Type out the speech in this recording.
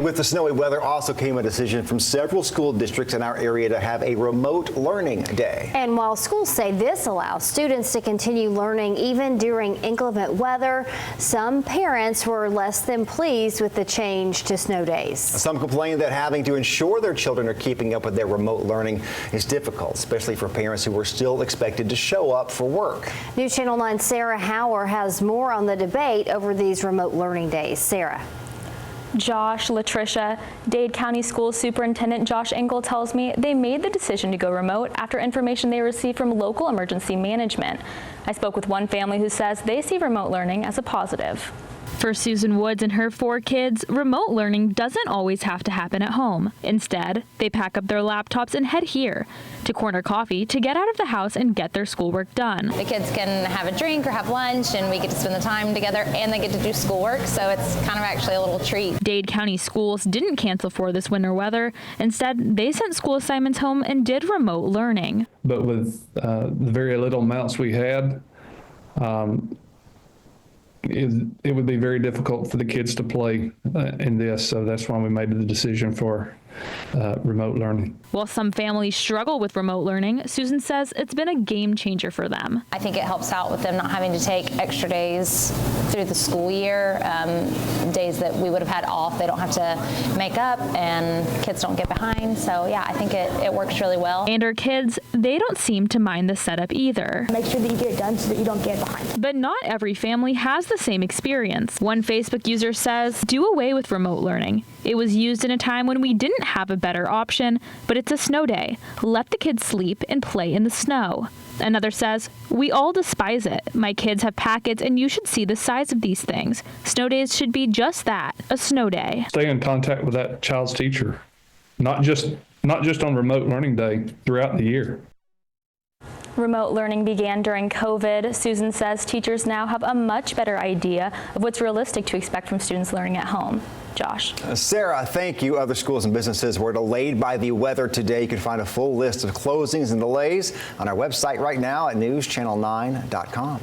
With the snowy weather also came a decision from several school districts in our area to have a remote learning day. And while schools say this allows students to continue learning even during inclement weather, some parents were less than pleased with the change to snow days. Some complain that having to ensure their children are keeping up with their remote learning is difficult, especially for parents who are still expected to show up for work. News Channel 9's Sarah Hauer has more on the debate over these remote learning days. Sarah. Josh, Latricia, Dade County School Superintendent Josh Engel tells me they made the decision to go remote after information they received from local emergency management. I spoke with one family who says they see remote learning as a positive. For Susan Woods and her 4 kids, remote learning doesn't always have to happen at home. Instead, they pack up their laptops and head here to Corner Coffee to get out of the house and get their schoolwork done. The kids can have a drink or have lunch, and we get to spend the time together, and they get to do schoolwork, so it's kind of actually a little treat. Dade County schools didn't cancel for this winter weather. Instead, they sent school assignments home and did remote learning. But with the very little amounts we had, it would be very difficult for the kids to play in this, so that's why we made the decision for remote learning. While some families struggle with remote learning, Susan says it's been a game changer for them. I think it helps out with them not having to take extra days through the school year, days that we would have had off. They don't have to make up, and kids don't get behind. So yeah, I think it works really well. And her kids, they don't seem to mind the setup either. Make sure that you get it done so that you don't get behind. But not every family has the same experience. One Facebook user says, do away with remote learning. It was used in a time when we didn't have a better option, but it's a snow day. Let the kids sleep and play in the snow. Another says, we all despise it. My kids have packets and you should see the size of these things. Snow days should be just that, a snow day. Stay in contact with that child's teacher, not just on remote learning day, throughout the year. Remote learning began during COVID. Susan says teachers now have a much better idea of what's realistic to expect from students learning at home. Josh. Sarah, thank you. Other schools and businesses were delayed by the weather today. You can find a full list of closings and delays on our website right now at newschannel9.com.